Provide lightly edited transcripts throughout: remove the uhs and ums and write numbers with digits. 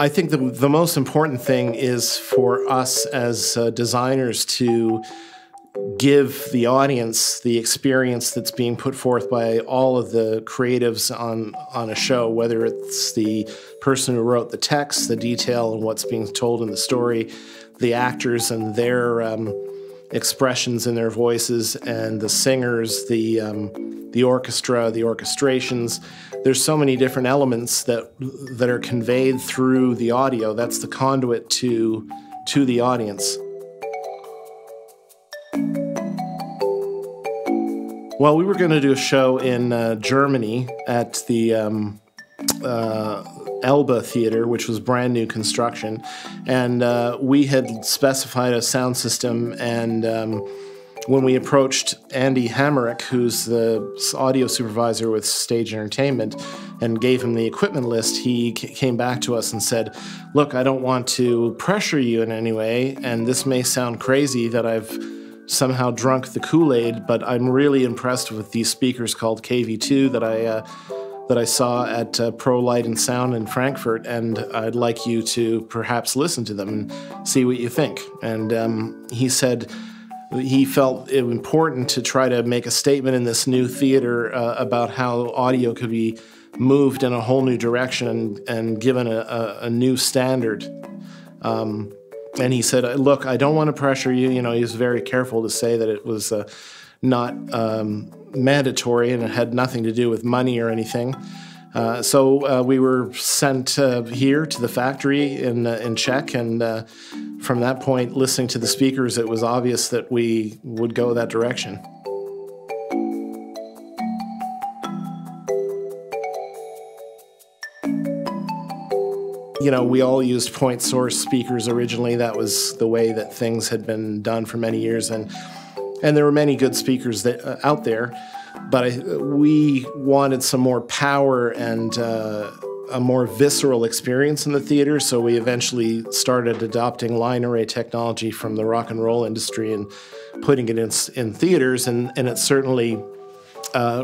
I think the most important thing is for us as designers to give the audience the experience that's being put forth by all of the creatives on a show, whether it's the person who wrote the text, the detail and what's being told in the story, the actors and their expressions in their voices, and the singers, the orchestra, the orchestrations. There's so many different elements that are conveyed through the audio. That's the conduit to the audience. Well, we were going to do a show in Germany at the Elba Theater, which was brand new construction, and we had specified a sound system, and when we approached Andy Hammerich, who's the audio supervisor with Stage Entertainment, and gave him the equipment list, he came back to us and said, look, I don't want to pressure you in any way, and this may sound crazy that I've somehow drunk the Kool-Aid, but I'm really impressed with these speakers called KV2 that I saw at Pro Light and Sound in Frankfurt, and I'd like you to perhaps listen to them and see what you think. And he said he felt it important to try to make a statement in this new theater about how audio could be moved in a whole new direction and given a new standard. And he said, look, I don't want to pressure you. You know, he was very careful to say that it was not mandatory and it had nothing to do with money or anything. So we were sent here to the factory in Czech, and from that point, listening to the speakers, it was obvious that we would go that direction. You know, we all used point source speakers originally. That was the way that things had been done for many years, and there were many good speakers out there, but we wanted some more power and a more visceral experience in the theater, so we eventually started adopting line array technology from the rock and roll industry and putting it in theaters, and it certainly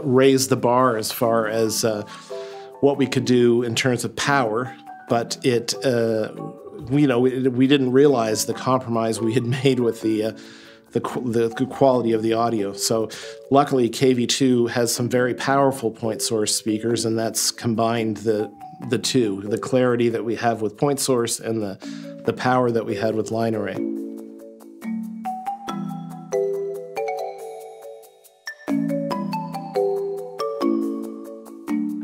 raised the bar as far as what we could do in terms of power. But it, you know, we didn't realize the compromise we had made with the quality of the audio. So luckily, KV2 has some very powerful point source speakers, and that's combined the two, the clarity that we have with point source and the power that we had with line array.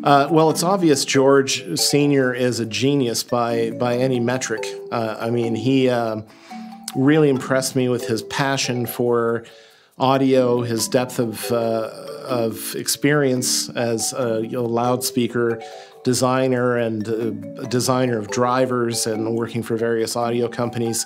Well, it's obvious George Sr. is a genius by any metric. I mean, he really impressed me with his passion for audio, his depth of experience as a loudspeaker designer and a designer of drivers and working for various audio companies.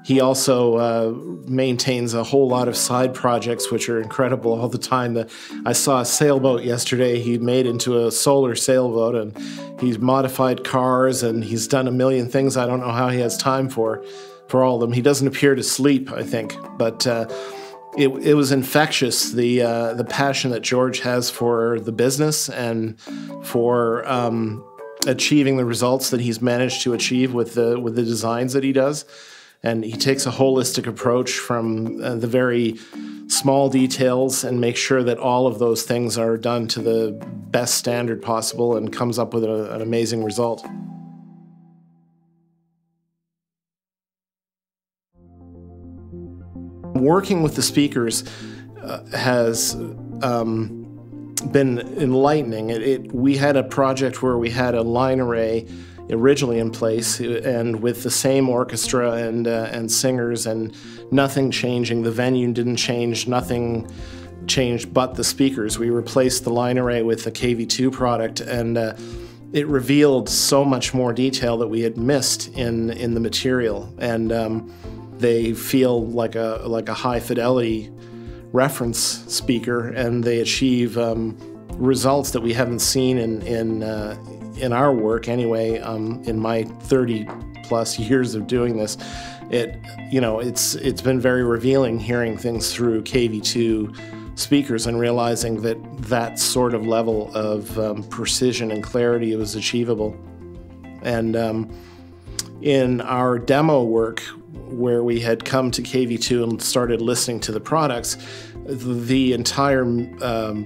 He also maintains a whole lot of side projects, which are incredible all the time. I saw a sailboat yesterday he made into a solar sailboat, and he's modified cars, and he's done a million things I don't know how he has time for all of them. He doesn't appear to sleep, I think, but it was infectious, the passion that George has for the business and for achieving the results that he's managed to achieve with the designs that he does. And he takes a holistic approach from the very small details and makes sure that all of those things are done to the best standard possible and comes up with an amazing result. Working with the speakers has been enlightening. We had a project where we had a line array originally in place, and with the same orchestra and singers, and nothing changing. The venue didn't change, nothing changed but the speakers. We replaced the line array with the KV2 product, and it revealed so much more detail that we had missed in the material, and they feel like a high fidelity reference speaker, and they achieve results that we haven't seen in our work anyway. In my 30+ years of doing this, it's been very revealing hearing things through KV2 speakers and realizing that sort of level of precision and clarity was achievable. And in our demo work, where we had come to KV2 and started listening to the products, the entire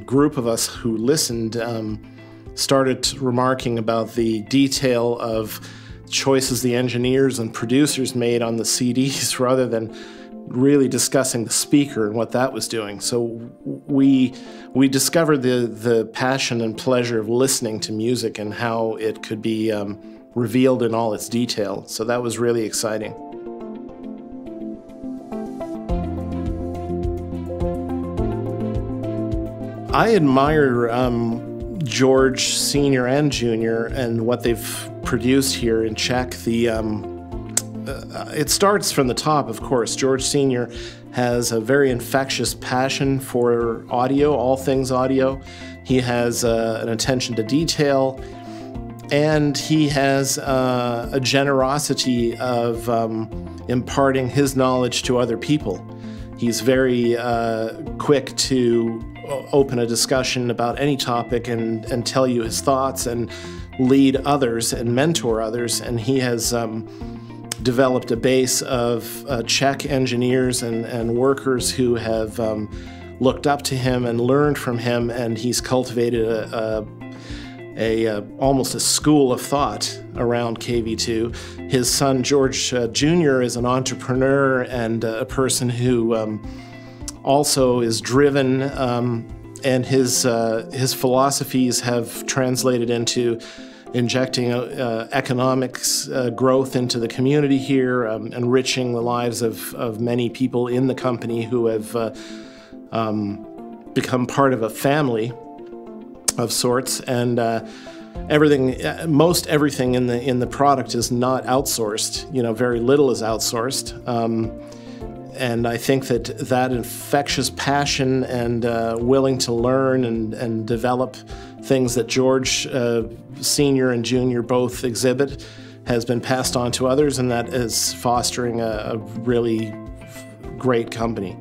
group of us who listened started remarking about the detail of choices the engineers and producers made on the CDs rather than really discussing the speaker and what that was doing. So we discovered the passion and pleasure of listening to music and how it could be revealed in all its detail. So that was really exciting. I admire George Sr. and Jr. and what they've produced here in Czech. It starts from the top, of course. George Sr. has a very infectious passion for audio, all things audio. He has an attention to detail, and he has a generosity of imparting his knowledge to other people. He's very quick to open a discussion about any topic and tell you his thoughts and lead others and mentor others. And he has developed a base of Czech engineers and workers who have looked up to him and learned from him, and he's cultivated almost a school of thought around KV2. His son George Jr. is an entrepreneur and a person who also is driven, and his philosophies have translated into injecting economics growth into the community here, enriching the lives of many people in the company who have become part of a family of sorts. And most everything in the product is not outsourced. You know, very little is outsourced. And I think that infectious passion and willing to learn and develop things that George Sr. and Jr. both exhibit has been passed on to others, and that is fostering a really great company.